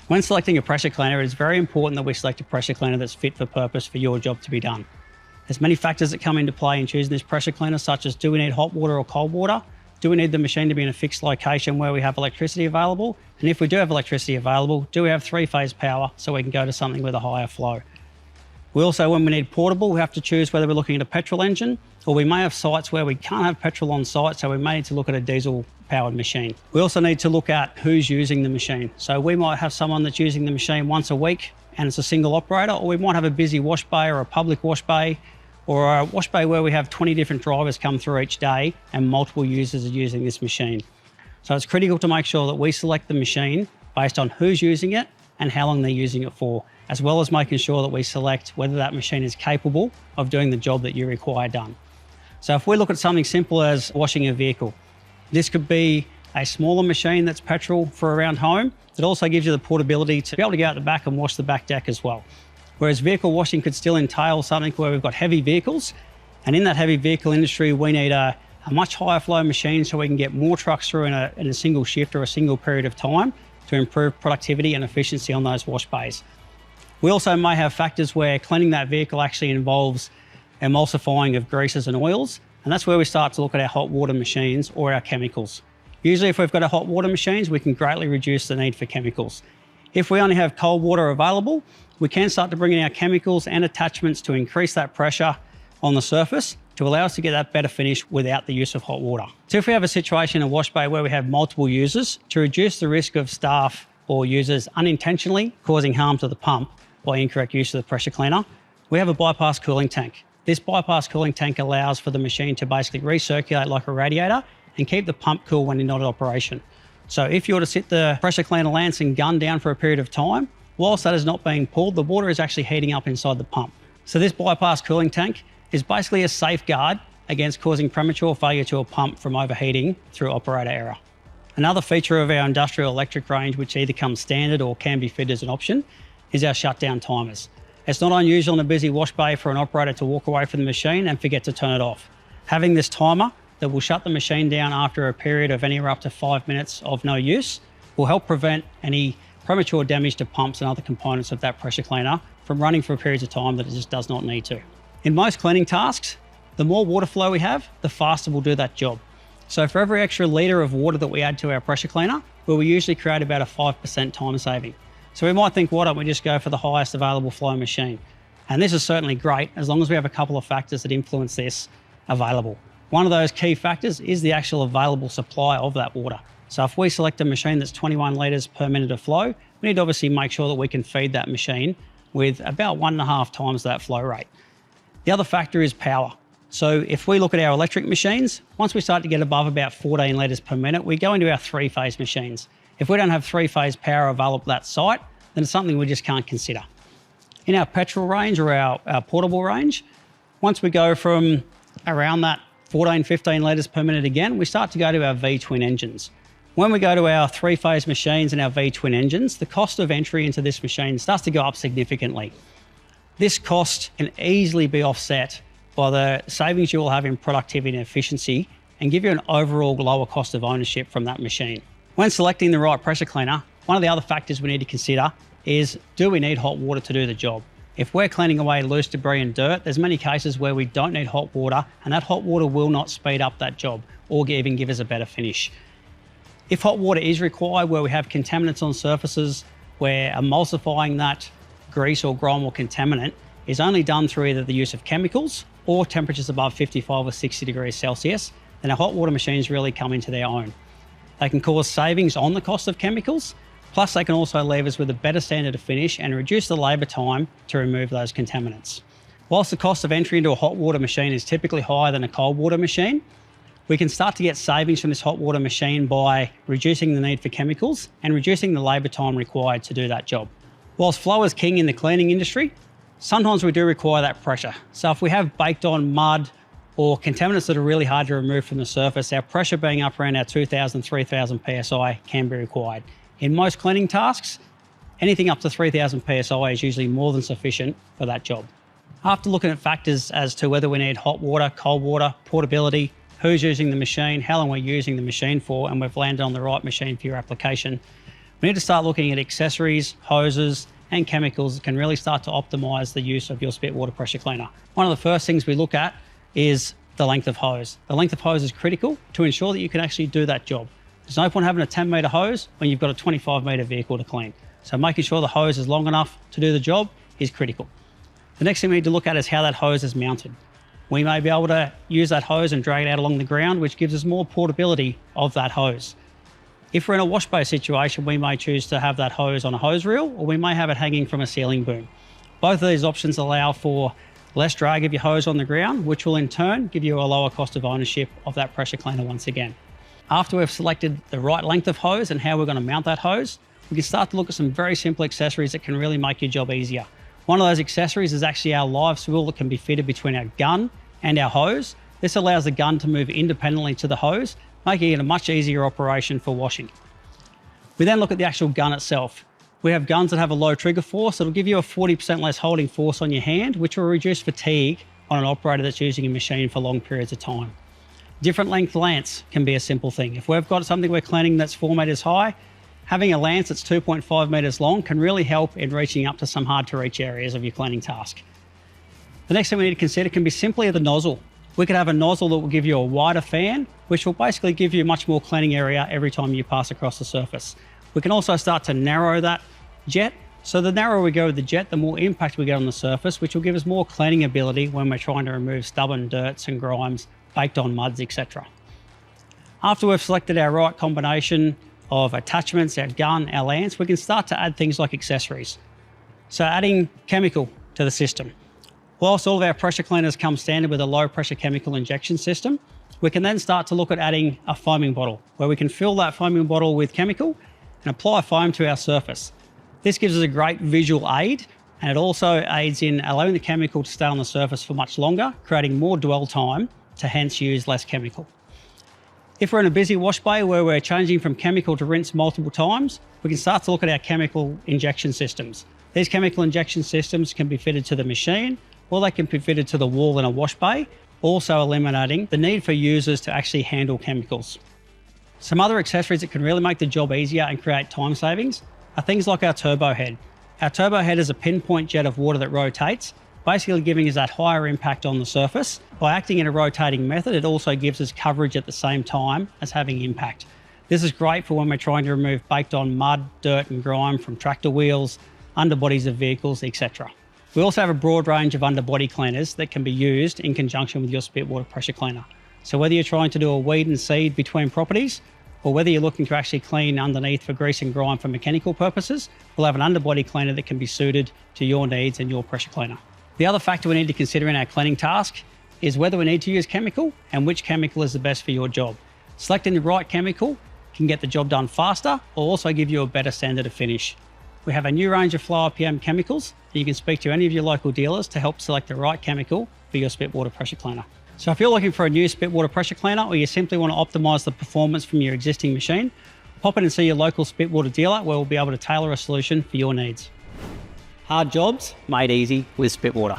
When selecting a pressure cleaner, it is very important that we select a pressure cleaner that's fit for purpose for your job to be done. There's many factors that come into play in choosing this pressure cleaner, such as do we need hot water or cold water? Do we need the machine to be in a fixed location where we have electricity available? And if we do have electricity available, do we have three-phase power so we can go to something with a higher flow? We also, when we need portable, we have to choose whether we're looking at a petrol engine, or we may have sites where we can't have petrol on site, so we may need to look at a diesel-powered machine. We also need to look at who's using the machine. So we might have someone that's using the machine once a week and it's a single operator, or we might have a busy wash bay or a public wash bay, or a wash bay where we have 20 different drivers come through each day and multiple users are using this machine. So it's critical to make sure that we select the machine based on who's using it and how long they're using it for, as well as making sure that we select whether that machine is capable of doing the job that you require done. So if we look at something simple as washing a vehicle, this could be a smaller machine that's petrol for around home. It also gives you the portability to be able to go out the back and wash the back deck as well. Whereas vehicle washing could still entail something where we've got heavy vehicles, and in that heavy vehicle industry, we need a much higher flow machine so we can get more trucks through in a single shift or a single period of time to improve productivity and efficiency on those wash bays. We also may have factors where cleaning that vehicle actually involves emulsifying of greases and oils, and that's where we start to look at our hot water machines or our chemicals. Usually if we've got our hot water machines, we can greatly reduce the need for chemicals. If we only have cold water available, we can start to bring in our chemicals and attachments to increase that pressure on the surface to allow us to get that better finish without the use of hot water. So if we have a situation in a wash bay where we have multiple users, to reduce the risk of staff or users unintentionally causing harm to the pump by incorrect use of the pressure cleaner, we have a bypass cooling tank. This bypass cooling tank allows for the machine to basically recirculate like a radiator and keep the pump cool when you're not in operation. So if you were to sit the pressure cleaner Lancing gun down for a period of time, whilst that is not being pulled, the water is actually heating up inside the pump. So this bypass cooling tank is basically a safeguard against causing premature failure to a pump from overheating through operator error. Another feature of our industrial electric range, which either comes standard or can be fitted as an option, is our shutdown timers. It's not unusual in a busy wash bay for an operator to walk away from the machine and forget to turn it off. Having this timer that will shut the machine down after a period of anywhere up to 5 minutes of no use will help prevent any premature damage to pumps and other components of that pressure cleaner from running for periods of time that it just does not need to. In most cleaning tasks, the more water flow we have, the faster we'll do that job. So for every extra litre of water that we add to our pressure cleaner, we will usually create about a 5% time saving. So we might think, why don't we just go for the highest available flow machine? And this is certainly great as long as we have a couple of factors that influence this available. One of those key factors is the actual available supply of that water. So if we select a machine that's 21 litres per minute of flow, we need to obviously make sure that we can feed that machine with about 1.5 times that flow rate. The other factor is power. So if we look at our electric machines, once we start to get above about 14 litres per minute, we go into our three-phase machines. If we don't have three-phase power available at that site, then it's something we just can't consider. In our petrol range or our portable range, once we go from around that 14, 15 litres per minute again, we start to go to our V-twin engines. When we go to our three-phase machines and our V-twin engines, the cost of entry into this machine starts to go up significantly. This cost can easily be offset by the savings you will have in productivity and efficiency and give you an overall lower cost of ownership from that machine. When selecting the right pressure cleaner, one of the other factors we need to consider is, do we need hot water to do the job? If we're cleaning away loose debris and dirt, there's many cases where we don't need hot water, and that hot water will not speed up that job or even give us a better finish. If hot water is required where we have contaminants on surfaces, where emulsifying that grease or grime or contaminant is only done through either the use of chemicals or temperatures above 55 or 60 degrees Celsius, then our hot water machines really come into their own. They can cause savings on the cost of chemicals, plus they can also leave us with a better standard of finish and reduce the labour time to remove those contaminants. Whilst the cost of entry into a hot water machine is typically higher than a cold water machine, we can start to get savings from this hot water machine by reducing the need for chemicals and reducing the labour time required to do that job. Whilst flow is king in the cleaning industry, sometimes we do require that pressure. So if we have baked on mud or contaminants that are really hard to remove from the surface, our pressure being up around our 2,000, 3,000 PSI can be required. In most cleaning tasks, anything up to 3,000 PSI is usually more than sufficient for that job. After looking at factors as to whether we need hot water, cold water, portability, who's using the machine, how long we're using the machine for, and we've landed on the right machine for your application, we We need to start looking at accessories, hoses, and chemicals that can really start to optimize the use of your Spitwater pressure cleaner. One of the first things we look at is the length of hose. The length of hose is critical to ensure that you can actually do that job. There's no point having a 10-metre hose when you've got a 25-metre vehicle to clean. So making sure the hose is long enough to do the job is critical. The next thing we need to look at is how that hose is mounted. We may be able to use that hose and drag it out along the ground, which gives us more portability of that hose. If we're in a wash bay situation, we may choose to have that hose on a hose reel, or we may have it hanging from a ceiling boom. Both of these options allow for less drag of your hose on the ground, which will in turn give you a lower cost of ownership of that pressure cleaner once again. After we've selected the right length of hose and how we're going to mount that hose, we can start to look at some very simple accessories that can really make your job easier. One of those accessories is actually our live swivel that can be fitted between our gun and our hose. This allows the gun to move independently to the hose, making it a much easier operation for washing. We then look at the actual gun itself. We have guns that have a low trigger force that'll give you a 40% less holding force on your hand, which will reduce fatigue on an operator that's using a machine for long periods of time. Different length lance can be a simple thing. If we've got something we're cleaning that's 4 metres high, having a lance that's 2.5 metres long can really help in reaching up to some hard to reach areas of your cleaning task. The next thing we need to consider can be simply the nozzle. We could have a nozzle that will give you a wider fan, which will basically give you much more cleaning area every time you pass across the surface. We can also start to narrow that jet. So the narrower we go with the jet, the more impact we get on the surface, which will give us more cleaning ability when we're trying to remove stubborn dirts and grimes, baked on muds, etc. After we've selected our right combination of attachments, our gun, our lance, we can start to add things like accessories. So adding chemical to the system. Whilst all of our pressure cleaners come standard with a low pressure chemical injection system, we can then start to look at adding a foaming bottle, where we can fill that foaming bottle with chemical and apply foam to our surface. This gives us a great visual aid, and it also aids in allowing the chemical to stay on the surface for much longer, creating more dwell time to hence use less chemical. If we're in a busy wash bay where we're changing from chemical to rinse multiple times, we can start to look at our chemical injection systems. These chemical injection systems can be fitted to the machine, or they can be fitted to the wall in a wash bay, also eliminating the need for users to actually handle chemicals. Some other accessories that can really make the job easier and create time savings are things like our turbo head. Our turbo head is a pinpoint jet of water that rotates, basically giving us that higher impact on the surface. By acting in a rotating method, it also gives us coverage at the same time as having impact. This is great for when we're trying to remove baked on mud, dirt and grime from tractor wheels, underbodies of vehicles, etc. We also have a broad range of underbody cleaners that can be used in conjunction with your Spitwater pressure cleaner. So whether you're trying to do a weed and seed between properties, or whether you're looking to actually clean underneath for grease and grime for mechanical purposes, we'll have an underbody cleaner that can be suited to your needs and your pressure cleaner. The other factor we need to consider in our cleaning task is whether we need to use chemical and which chemical is the best for your job. Selecting the right chemical can get the job done faster or also give you a better standard of finish. We have a new range of low RPM chemicals, and you can speak to any of your local dealers to help select the right chemical for your Spitwater pressure cleaner. So if you're looking for a new Spitwater pressure cleaner, or you simply want to optimize the performance from your existing machine, pop in and see your local Spitwater dealer where we'll be able to tailor a solution for your needs. Hard jobs made easy with Spitwater.